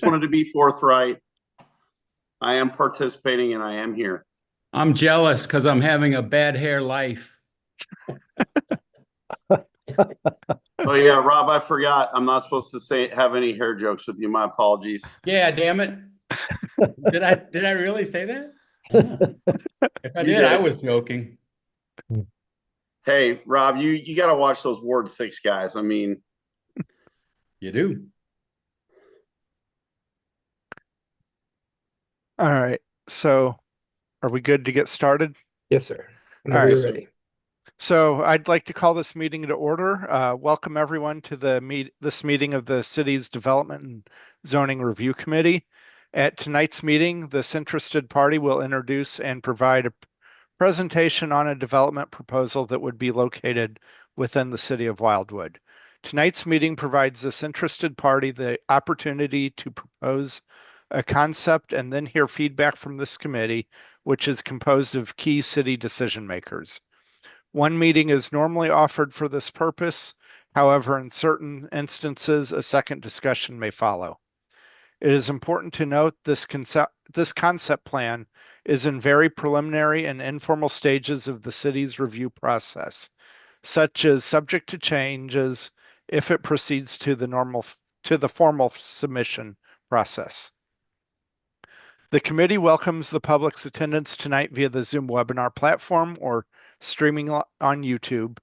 wanted to be forthright. I am participating and I am here. I'm jealous because I'm having a bad hair life. Oh yeah, Rob, I forgot. I'm not supposed to have any hair jokes with you. My apologies. Yeah, damn it. Did I really say that? If I You did, I did. was joking. Hey, Rob, you got to watch those Ward 6 guys. I mean, You do. All right. So are we good to get started? Yes, sir. All Whenever right. you're ready. So I'd like to call this meeting to order. Welcome everyone to this meeting of the city's Development and Zoning Review Committee. At tonight's meeting, this interested party will introduce and provide a presentation on a development proposal that would be located within the city of Wildwood. Tonight's meeting provides this interested party the opportunity to propose a concept and then hear feedback from this committee, which is composed of key city decision makers. One meeting is normally offered for this purpose. However, in certain instances, a second discussion may follow. It is important to note this concept plan is in very preliminary and informal stages of the city's review process, such as subject to changes if it proceeds to the formal submission process. The committee welcomes the public's attendance tonight via the Zoom webinar platform or streaming on YouTube,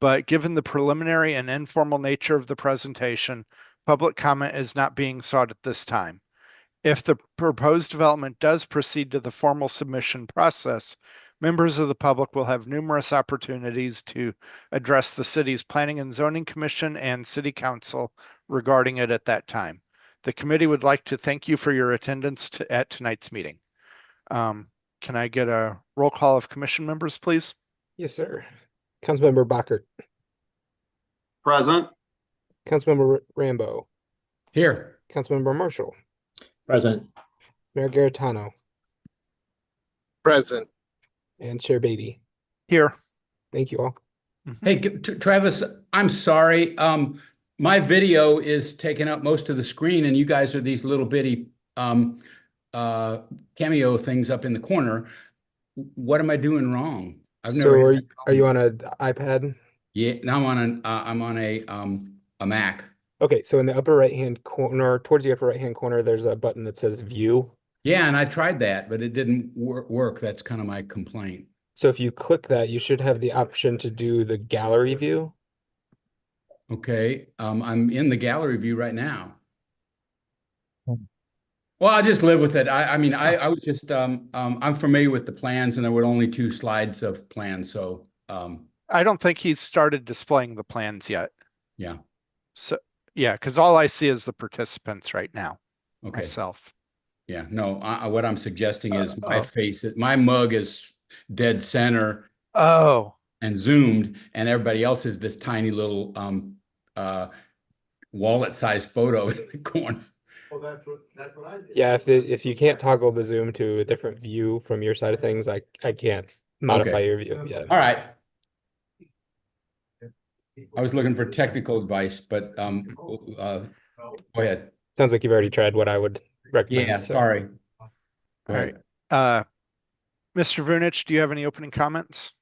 but given the preliminary and informal nature of the presentation, public comment is not being sought at this time. If the proposed development does proceed to the formal submission process, members of the public will have numerous opportunities to address the city's Planning and Zoning Commission and City Council regarding it at that time. The committee would like to thank you for your attendance at tonight's meeting. Can I get a roll call of commission members, please? Yes, sir. Councilmember Bockert. present. Councilmember Rambo. Here. Councilmember Marshall. Present. Mayor Garitano. Present. And Chair Beatty. Here. Thank you all. Hey, Travis, I'm sorry. My video is taking up most of the screen, and you guys are these little bitty cameo things up in the corner. What am I doing wrong? So are you on an iPad? Yeah, now I'm on a Mac. Okay, so in the upper right-hand corner, towards the upper right-hand corner, there's a button that says View. Yeah, and I tried that, but it didn't work. That's kind of my complaint. So if you click that, you should have the option to do the gallery view. Okay, I'm in the gallery view right now. Well, I'll just live with it. I mean, I was just I'm familiar with the plans, and there were only 2 slides of plans, so I don't think he's started displaying the plans yet. yeah. So yeah, because all I see is the participants right now. Okay. Myself. Yeah, no, what I'm suggesting is my mug is dead center. Oh. And zoomed, and everybody else is this tiny little wallet-sized photo in the corner. Well, that's what I did. Yeah, if you can't toggle the zoom to a different view from your side of things, I can't modify your view. Yeah. All right. I was looking for technical advice, but go ahead. Sounds like you've already tried what I would recommend. Yeah, so. sorry. Go All ahead. right. Mr. Vunich, do you have any opening comments?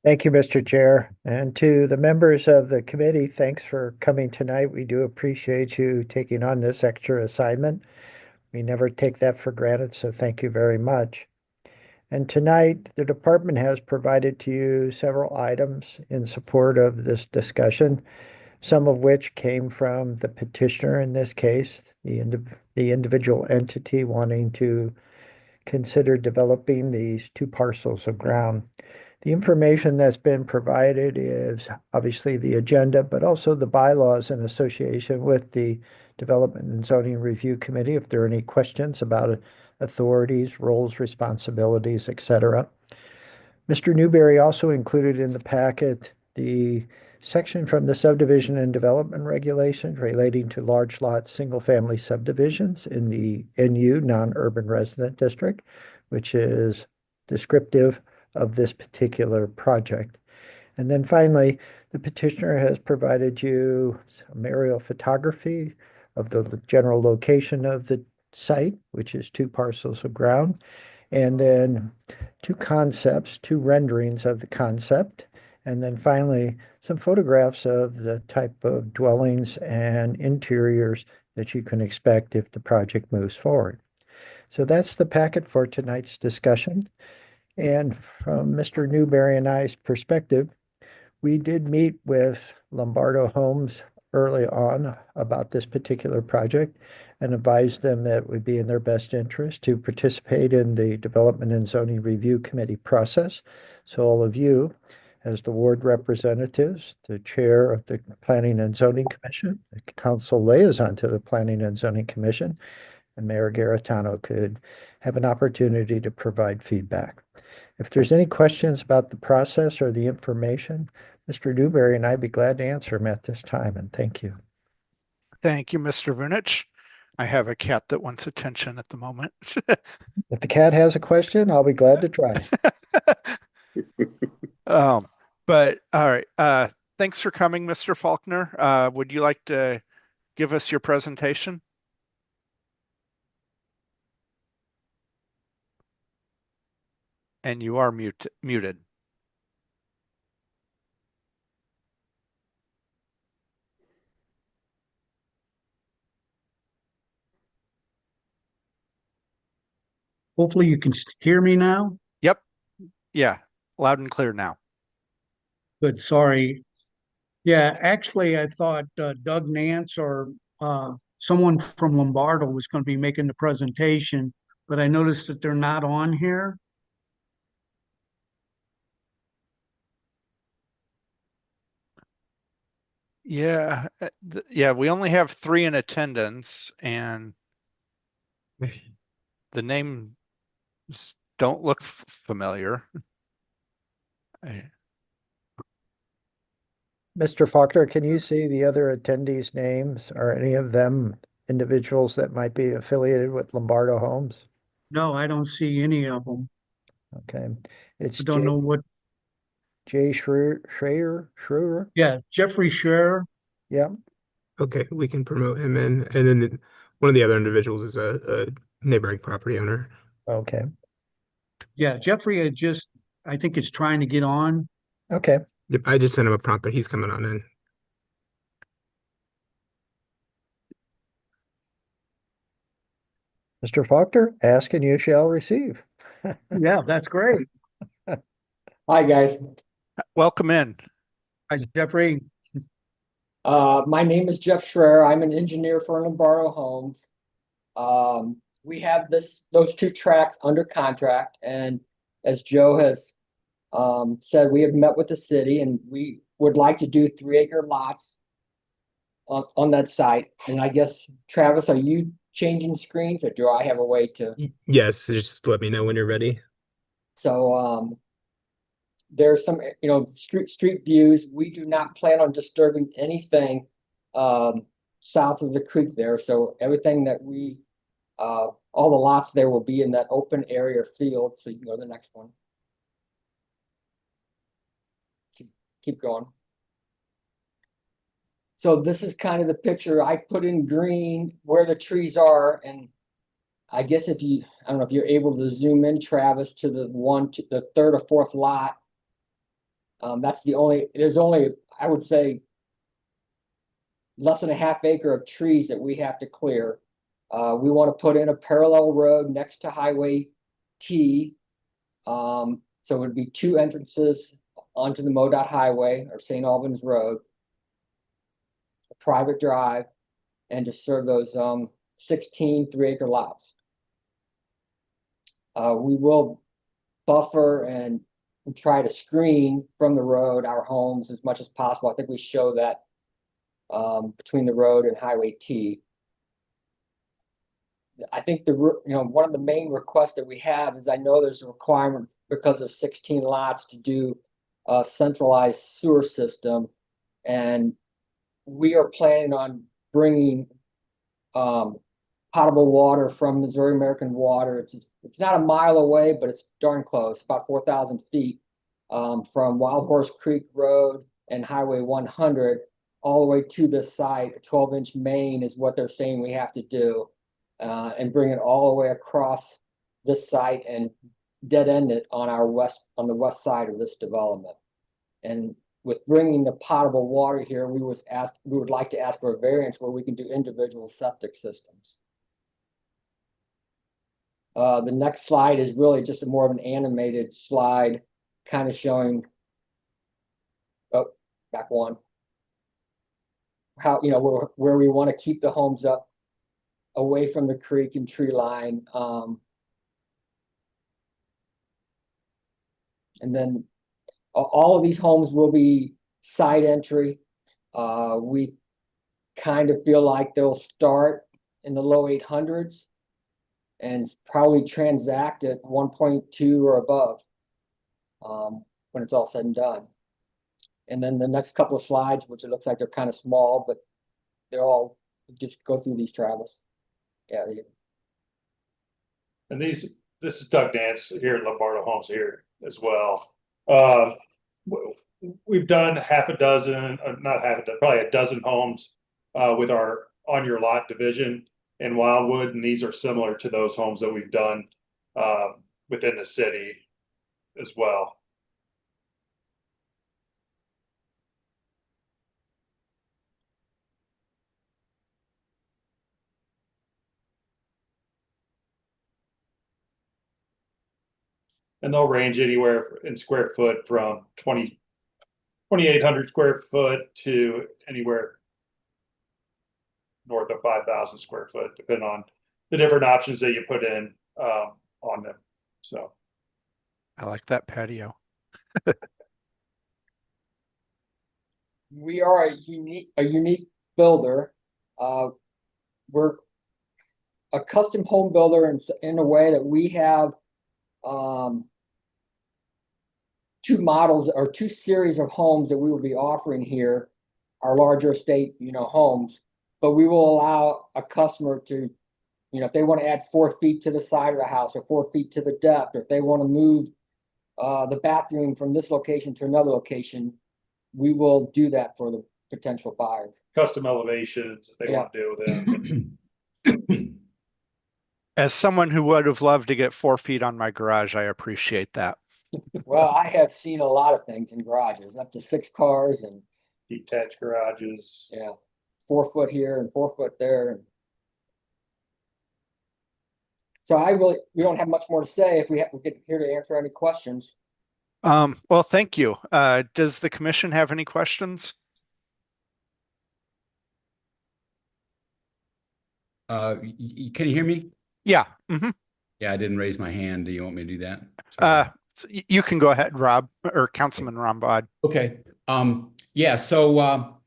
Thank you, Mr. Chair. And to the members of the committee, thanks for coming tonight. We do appreciate you taking on this extra assignment. We never take that for granted, so thank you very much. And tonight, the department has provided to you several items in support of this discussion, some of which came from the petitioner in this case, the individual entity wanting to consider developing these 2 parcels of ground. The information that's been provided is obviously the agenda, but also the bylaws in association with the Development and Zoning Review Committee, if there are any questions about authorities, roles, responsibilities, etc. Mr. Newberry also included in the packet the section from the subdivision and development regulations relating to large lot single-family subdivisions in the NU, non-urban resident district, which is descriptive of this particular project. And then finally, the petitioner has provided you some aerial photography of the general location of the site, which is 2 parcels of ground, and then 2 concepts, 2 renderings of the concept, and then finally some photographs of the type of dwellings and interiors that you can expect if the project moves forward. So that's the packet for tonight's discussion. And from Mr. Newberry and I's perspective, we did meet with Lombardo Homes early on about this particular project and advised them that it would be in their best interest to participate in the Development and Zoning Review Committee process. So all of you, as the ward representatives, the chair of the Planning and Zoning Commission, the council liaison to the Planning and Zoning Commission, and Mayor Garitano could have an opportunity to provide feedback. If there's any questions about the process or the information, Mr. Newberry and I'd be glad to answer them at this time, and thank you. Thank you, Mr. Vunich. I have a cat that wants attention at the moment. If the cat has a question, I'll be glad to try. But all right. Thanks for coming, Mr. Faulkner. Would you like to give us your presentation? And you are muted. Hopefully you can hear me now. Yep. Yeah. Loud and clear now. Good, sorry. Yeah, actually, I thought Doug Nance or someone from Lombardo was going to be making the presentation, but I noticed that they're not on here. Yeah. Yeah, we only have 3 in attendance, and the names don't look familiar. Mr. Faulkner, can you see the other attendees' names? Are any of them individuals that might be affiliated with Lombardo Homes? No, I don't see any of them. Okay, it's I don't know what. Jay Schreier? Yeah, Jeffrey Scherer. Yeah, Okay, we can promote him in, and then one of the other individuals is a neighboring property owner. okay, Yeah, Jeffrey I think is trying to get on. okay. Yep, I just sent him a prompt, but he's coming on in. Mr. Faulkner, ask and you shall receive. Yeah, that's great. Hi, guys. Welcome in. Hi, Jeffrey. My name is Jeff Schreier. I'm an engineer for Lombardo Homes. We have those 2 tracks under contract, and as Joe has said, we have met with the city, and we would like to do 3-acre lots on that site. And I guess, Travis, are you changing screens, or do I have a way to? Yes, just let me know when you're ready. So there's some, street views. We do not plan on disturbing anything south of the creek there. So everything that all the lots there will be in that open area field. So you can go to the next one. Keep going. So this is kind of the picture. I put in green where the trees are, and I guess I don't know if you're able to zoom in, Travis, to the 3rd or 4th lot. That's there's only, I would say, less than a ½ acre of trees that we have to clear. We want to put in a parallel road next to Highway T. So it would be 2 entrances onto the MoDOT highway or St. Albans Road, a private drive, and to serve those 16 3-acre lots. We will buffer and try to screen from the road our homes as much as possible. I think we show that between the road and Highway T. I think one of the main requests that we have is, I know there's a requirement because of 16 lots to do a centralized sewer system, and we are planning on bringing potable water from Missouri American Water. It's not a mile away, but it's darn close, about 4,000 feet from Wild Horse Creek Road and Highway 100 all the way to this side. A 12-inch main is what they're saying we have to do, and bring it all the way across this site and dead end it on the west side of this development. And with bringing the potable water here, we would like to ask for a variance where we can do individual septic systems. The next slide is really just more of an animated slide, kind of showing, oh, back one, how, where we want to keep the homes up away from the creek and tree line. And then all of these homes will be side entry. We kind of feel like they'll start in the low 800s and probably transact at 1.2 or above when it's all said and done. And then the next couple of slides, which it looks like they're kind of small, but they're all, just go through these, Travis. Yeah. And this is Doug Nance here at Lombardo Homes here as well. We've done probably a dozen homes with our On Your Lot division in Wildwood, and these are similar to those homes that we've done within the city as well. And they'll range anywhere in square foot from 2,800 square foot to anywhere north of 5,000 square foot, depending on the different options that you put in on them. So I like that patio. We are a unique builder. We're a custom home builder in a way that we have two models or two series of homes that we will be offering here, our larger estate, homes, but we will allow a customer to, if they want to add 4 feet to the side of the house or 4 feet to the depth, or if they want to move the bathroom from this location to another location, we will do that for the potential buyer. custom elevations if they want to do them. As someone who would have loved to get 4 feet on my garage, I appreciate that. Well, I have seen a lot of things in garages, up to 6 cars and Detached garages. 4 foot here and 4 foot there. So we don't have much more to say. If we're here to answer any questions. Well, thank you. Does the commission have any questions? Can you hear me? Yeah. Mm-hmm. Yeah, I didn't raise my hand. Do you want me to do that? Sorry. So you can go ahead, Rob, or Councilman Rombod. Okay. Yeah, so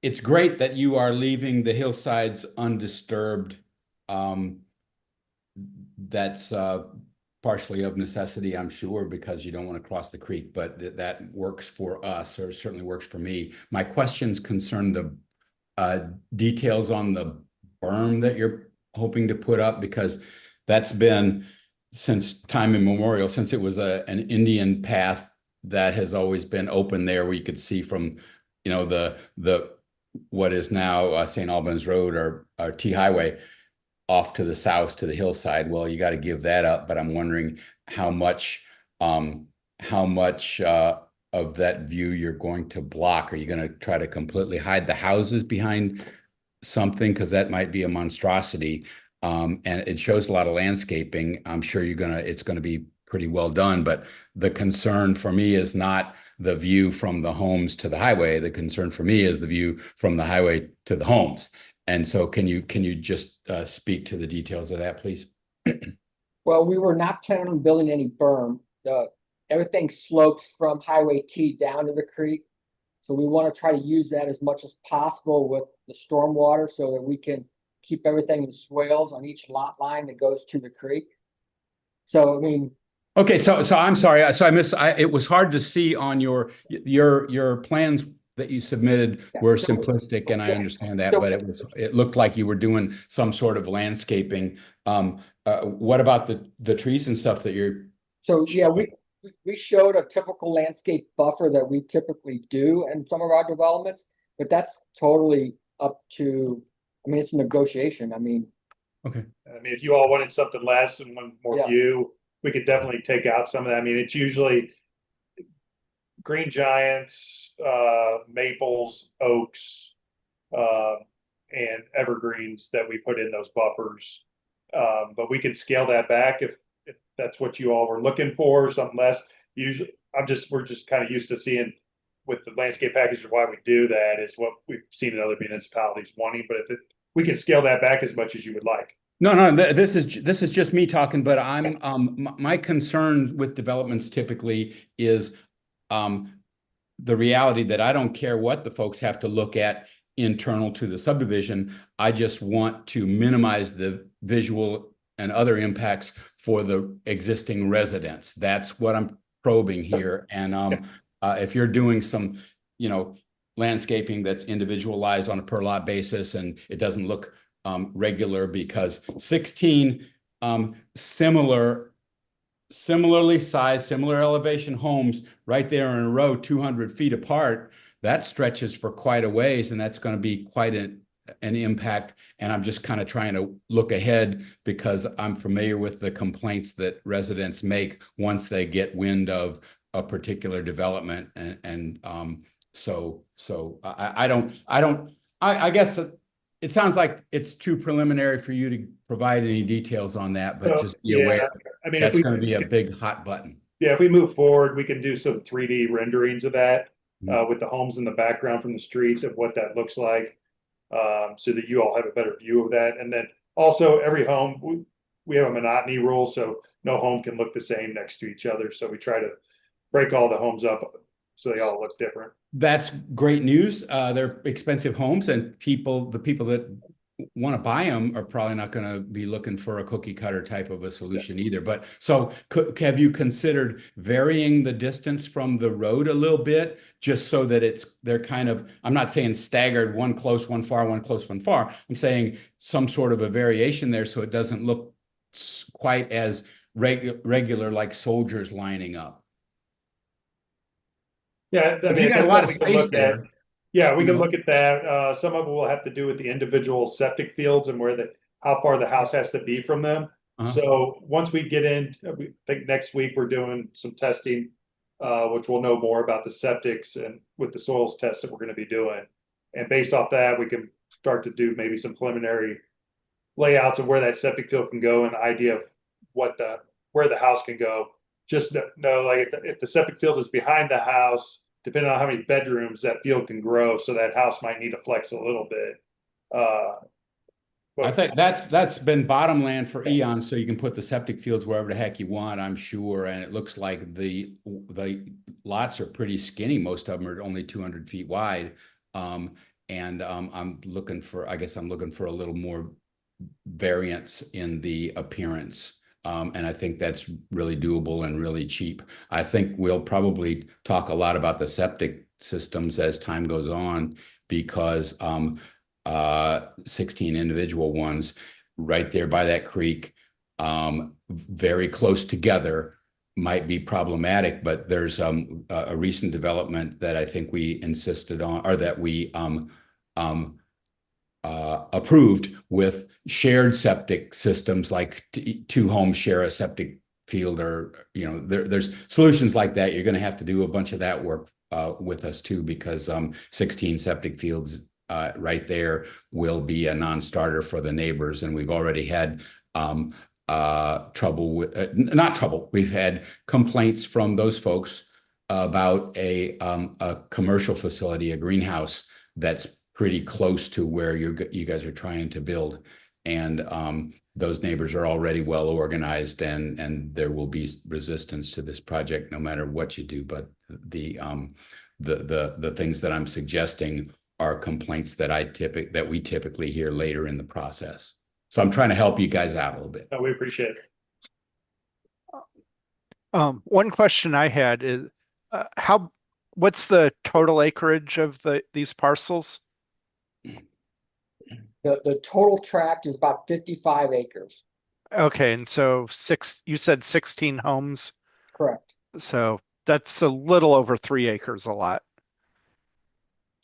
it's great that you are leaving the hillsides undisturbed. That's partially of necessity, I'm sure, because you don't want to cross the creek, but that works for us, or certainly works for me. My questions concern the details on the berm that you're hoping to put up, because that's been since time immemorial, since it was an Indian path that has always been open there, where you could see from, the what is now St. Albans Road or T Highway off to the south to the hillside. Well, you got to give that up, but I'm wondering how much of that view you're going to block. Are you going to try to completely hide the houses behind something? Because that might be a monstrosity. And it shows a lot of landscaping. I'm sure it's going to be pretty well done, but the concern for me is not the view from the homes to the highway. The concern for me is the view from the highway to the homes. And so can you just speak to the details of that, please? Well, we were not planning on building any berm. Everything slopes from Highway T down to the creek. So we want to try to use that as much as possible with the stormwater so that we can keep everything in swales on each lot line that goes to the creek. So, I mean. Okay, so I'm sorry. So it was hard to see on your plans that you submitted were simplistic, and I understand that, but it looked like you were doing some sort of landscaping. What about the trees and stuff that you're? So yeah, we we showed a typical landscape buffer that we typically do in some of our developments, but that's totally up to, I mean, it's a negotiation. I mean, Okay. I mean, if you all wanted something less and one more Yeah. view, we could definitely take out some of that. I mean, it's usually green giants, maples, oaks, and evergreens that we put in those buffers. But we could scale that back if that's what you all were looking for, something less. Usually, we're just kind of used to seeing with the landscape package, why we do that is what we've seen in other municipalities wanting, but we can scale that back as much as you would like. No, this is just me talking, but I'm, my concern with developments typically is, the reality that I don't care what the folks have to look at internal to the subdivision. I just want to minimize the visual and other impacts for the existing residents. That's what I'm probing here. And if you're doing some, landscaping that's individualized on a per lot basis and it doesn't look regular, because 16 similarly sized, similar elevation homes right there in a row, 200 feet apart, that stretches for quite a ways, and that's going to be quite an impact. And I'm just kind of trying to look ahead because I'm familiar with the complaints that residents make once they get wind of a particular development. So I guess it sounds like it's too preliminary for you to provide any details on that, but just be aware. I mean, That's going to be a big hot button. Yeah, if we move forward, we can do some 3D renderings of that with the homes in the background from the street of what that looks like, so that you all have a better view of that. And then also every home, we have a monotony rule, so no home can look the same next to each other. So we try to break all the homes up so they all look different. That's great news. They're expensive homes, and the people that want to buy them are probably not going to be looking for a cookie cutter type of a solution either. But so have you considered varying the distance from the road a little bit, just so that they're kind of, I'm not saying staggered, one close, one far, one close, one far. I'm saying some sort of a variation there so it doesn't look quite as regular like soldiers lining up. Yeah, I mean, you got a lot of we can space look there. at. Yeah, we can look at that. Some of it will have to do with the individual septic fields and how far the house has to be from them. So once we get in, we think next week we're doing some testing, which we'll know more about the septics and with the soils tests that we're going to be doing. And based off that, we can start to do maybe some preliminary layouts of where that septic field can go and an idea of where the house can go. Just know, like, if the septic field is behind the house, depending on how many bedrooms that field can grow, so that house might need to flex a little bit. I think that's been bottom land for eons, so you can put the septic fields wherever the heck you want, I'm sure. And it looks like the lots are pretty skinny. Most of them are only 200 feet wide. I'm looking for a little more variance in the appearance. And I think that's really doable and really cheap. I think we'll probably talk a lot about the septic systems as time goes on, because 16 individual ones right there by that creek, very close together, might be problematic. But there's a recent development that I think we insisted on, or that we approved, with shared septic systems, like two homes share a septic field, or there's solutions like that. You're going to have to do a bunch of that work with us too, because 16 septic fields right there will be a non-starter for the neighbors. And we've already had trouble with we've had complaints from those folks about a commercial facility, a greenhouse that's pretty close to where you guys are trying to build. And those neighbors are already well organized, and there will be resistance to this project no matter what you do. But the things that I'm suggesting are complaints that we typically hear later in the process. So I'm trying to help you guys out a little bit. No, we appreciate it. One question I had is, what's the total acreage of these parcels? The total tract is about 55 acres. Okay, and so you said 16 homes. Correct. So that's a little over 3 acres a lot.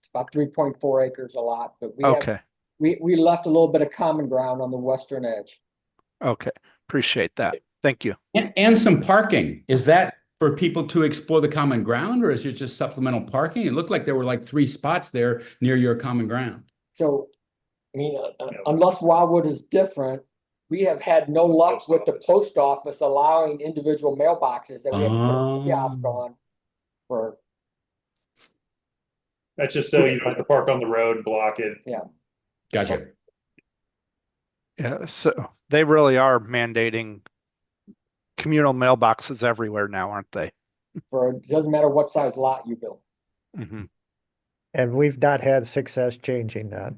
It's about 3.4 acres a lot, but we have, Okay, we left a little bit of common ground on the western edge. okay. Appreciate that. Thank you. And some parking. Is that for people to explore the common ground, or is it just supplemental parking? It looked like there were like 3 spots there near your common ground. So, I mean, unless Wildwood is different, we have had no luck with the post office allowing individual mailboxes that we have to put a kiosk Oh. on for, That's just so you don't have to park on the road and block it. Gotcha. Yeah, so they really are mandating communal mailboxes everywhere now, aren't they? it doesn't matter what size lot you build. Mhm. And we've not had success changing that.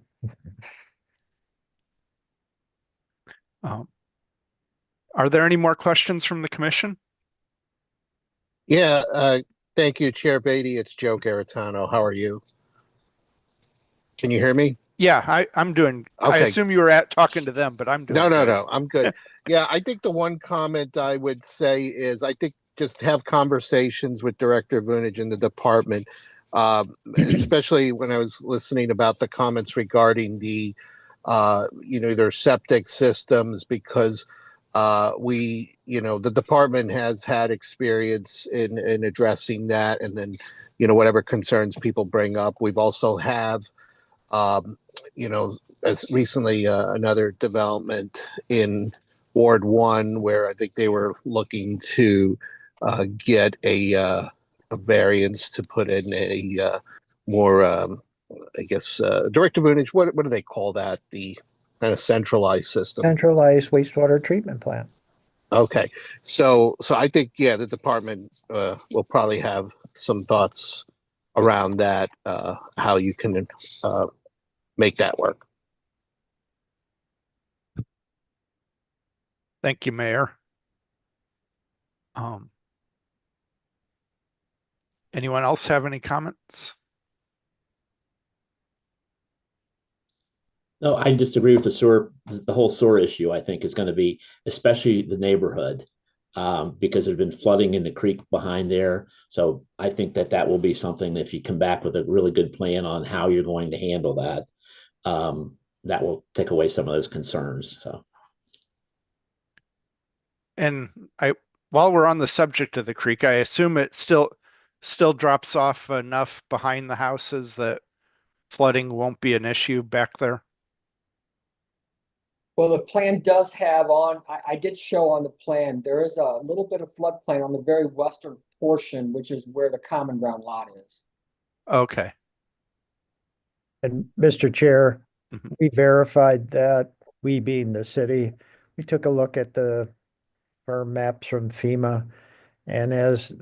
Are there any more questions from the commission? Yeah, thank you, Chair Beatty. It's Joe Garitano. How are you? Can you hear me? Yeah, I'm doing. I Okay. assume you were talking to them, but I'm doing. No, good. I'm good. Yeah, I think the one comment I would say is I think just have conversations with Director Vunich and the department, especially when I was listening about the comments regarding the, their septic systems, because the department has had experience in addressing that, and then, whatever concerns people bring up. We've also have, as recently another development in Ward 1 where I think they were looking to get a variance to put in a more, Director Vunich, what do they call that? The kind of centralized system. Centralized wastewater treatment plant. Okay, so I think, yeah, the department will probably have some thoughts around that, how you can make that work. Thank you, Mayor. Anyone else have any comments? No, I disagree with the whole sewer issue. I think is going to be, especially the neighborhood, because there's been flooding in the creek behind there. So I think that will be something, if you come back with a really good plan on how you're going to handle that, that will take away some of those concerns. So. And while we're on the subject of the creek, I assume it still drops off enough behind the houses that flooding won't be an issue back there. Well, the plan does have I did show on the plan, there is a little bit of floodplain on the very western portion, which is where the common ground lot is. Okay. And Mr. Chair, Mhm. we verified that, we being the city, we took a look at the firm maps from FEMA. And as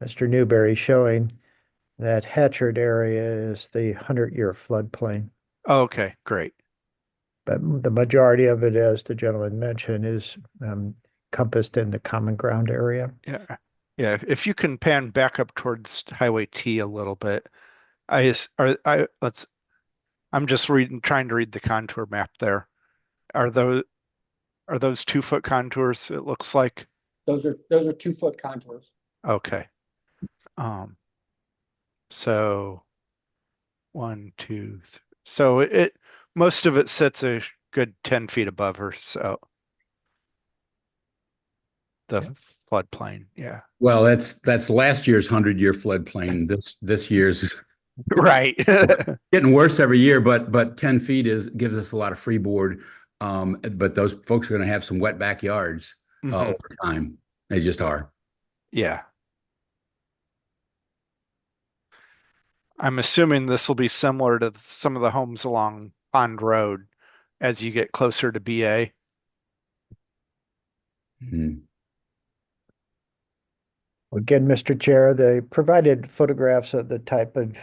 Mr. Newberry showing, that Hatchard area is the 100-year floodplain. Okay, great. But the majority of it, as the gentleman mentioned, is encompassed in the common ground area. Yeah. Yeah. If you can pan back up towards Highway T a little bit, I'm just trying to read the contour map there. Are those 2-foot contours? It looks like. Those are 2-foot contours. Okay. So 1, 2, 3. So most of it sits a good 10 feet above her. So the floodplain. Yeah. Well, that's last year's 100-year floodplain. This year's Right. getting worse every year, but 10 feet gives us a lot of freeboard. But those folks are going to have some wet backyards over time. They just are. Yeah. I'm assuming this will be similar to some of the homes along Pond Road as you get closer to BA. Mhm. Again, Mr. Chair, they provided photographs of the type of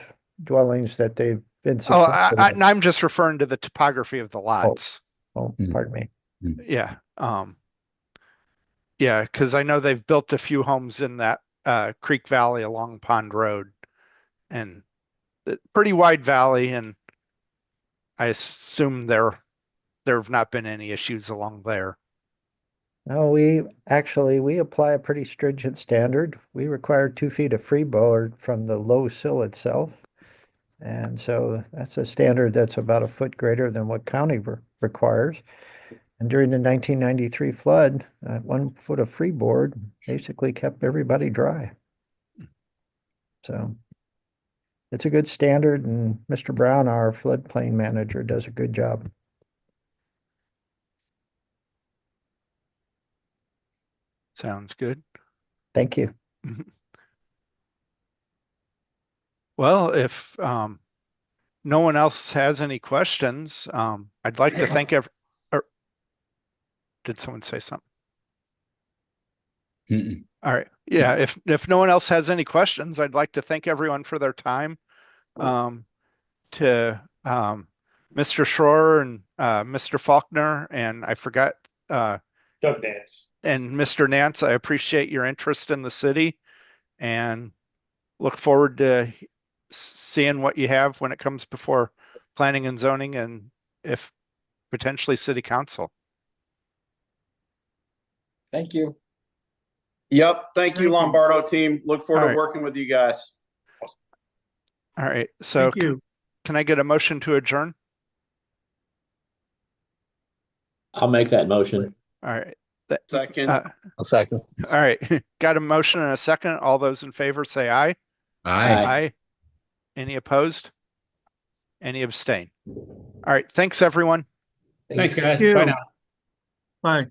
dwellings that they've been Oh, successful in. I'm just referring to the topography of the lots. Oh, pardon me. Yeah. Yeah, because I know they've built a few homes in that Creek Valley along Pond Road, and pretty wide valley, and I assume there have not been any issues along there. No, we apply a pretty stringent standard. We require 2 feet of freeboard from the low sill itself. And so that's a standard that's about a foot greater than what county requires. And during the 1993 flood, 1 foot of freeboard basically kept everybody dry. So it's a good standard, and Mr. Brown, our floodplain manager, does a good job. Sounds good. Thank you. Well, if no one else has any questions, I'd like to thank did someone say something? Mm-mm. All right. Yeah, if no one else has any questions, I'd like to thank everyone for their time. To Mr. Schroer and Mr. Faulkner, and I forgot Doug Nance. and Mr. Nance, I appreciate your interest in the city and look forward to seeing what you have when it comes before planning and zoning and if potentially city council. Thank you. Yep. Thank you, Thank you. Lombardo team. Look forward All to right. working with you guys. All right. So Thank you. can I get a motion to adjourn? I'll make that motion. All right. Second. All A second. right. Got a motion and a second. All those in favor say aye. Aye. Aye. Any opposed? Any abstain? All right. Thanks, everyone. Thanks, guys. you. Bye now. Bye.